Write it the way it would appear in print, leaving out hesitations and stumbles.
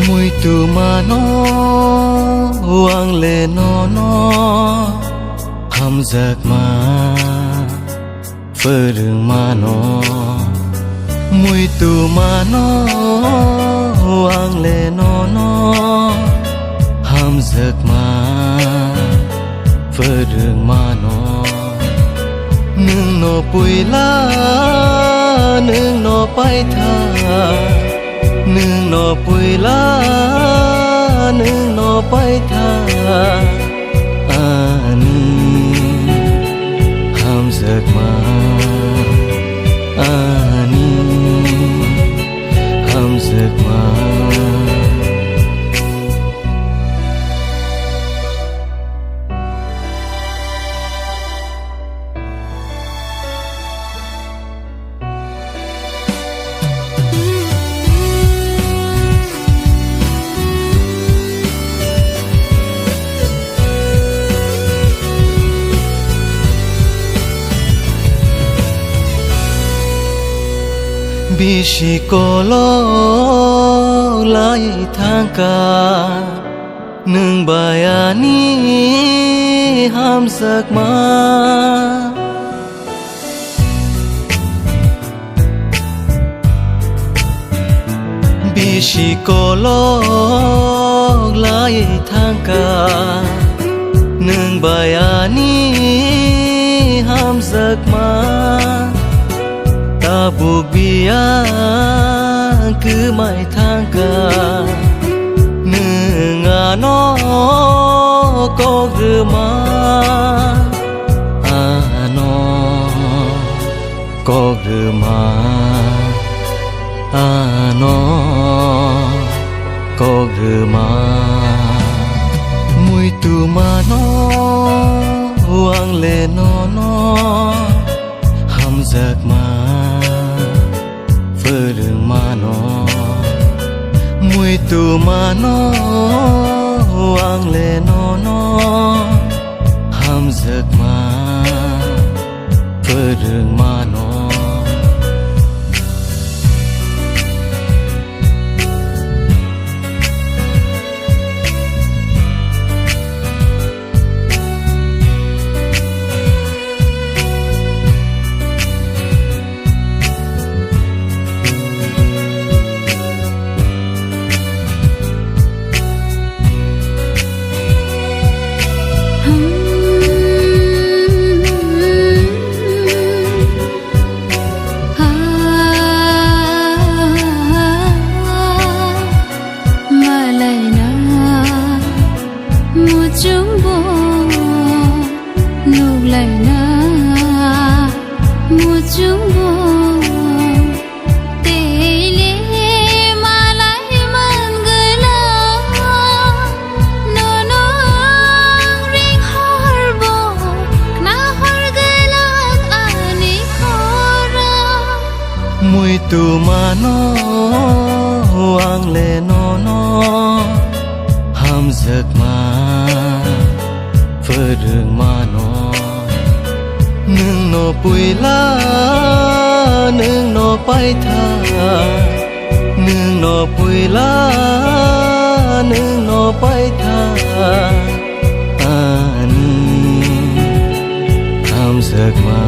mùi từ mà nó hoang lệ nó hầm giặc mà phơ đường mà nó mùi từ mà nó hoang lệ nó hầm giặc mà phơ đường mà nó nương nó bùi lá nương nó bay tha nương nó bùi lá nương nó bay tha ani ham giấc mà ani ham giấc mà Bishi kolo lai thangka nương bayani ham sak ma Bishi kolo lai thangka nương bayani ham sak ma ta buộc bia cứ mãi thang cả nương nó có gư mà nó có gư mà nó có gư mà mùi từ mà nó hoang lệ nó hầm giặc mà phơ đường mà nó mùi tù mà nó hoang lệ nó hầm giặc mà phơ đường mà nó mùi tù mà nó hoang lệ nó hầm giặc mà phơ đường mà nó nương nó bùi lá nương nó bay tha nương nó bùi lá nương nó bay tha ani hầm giặc mà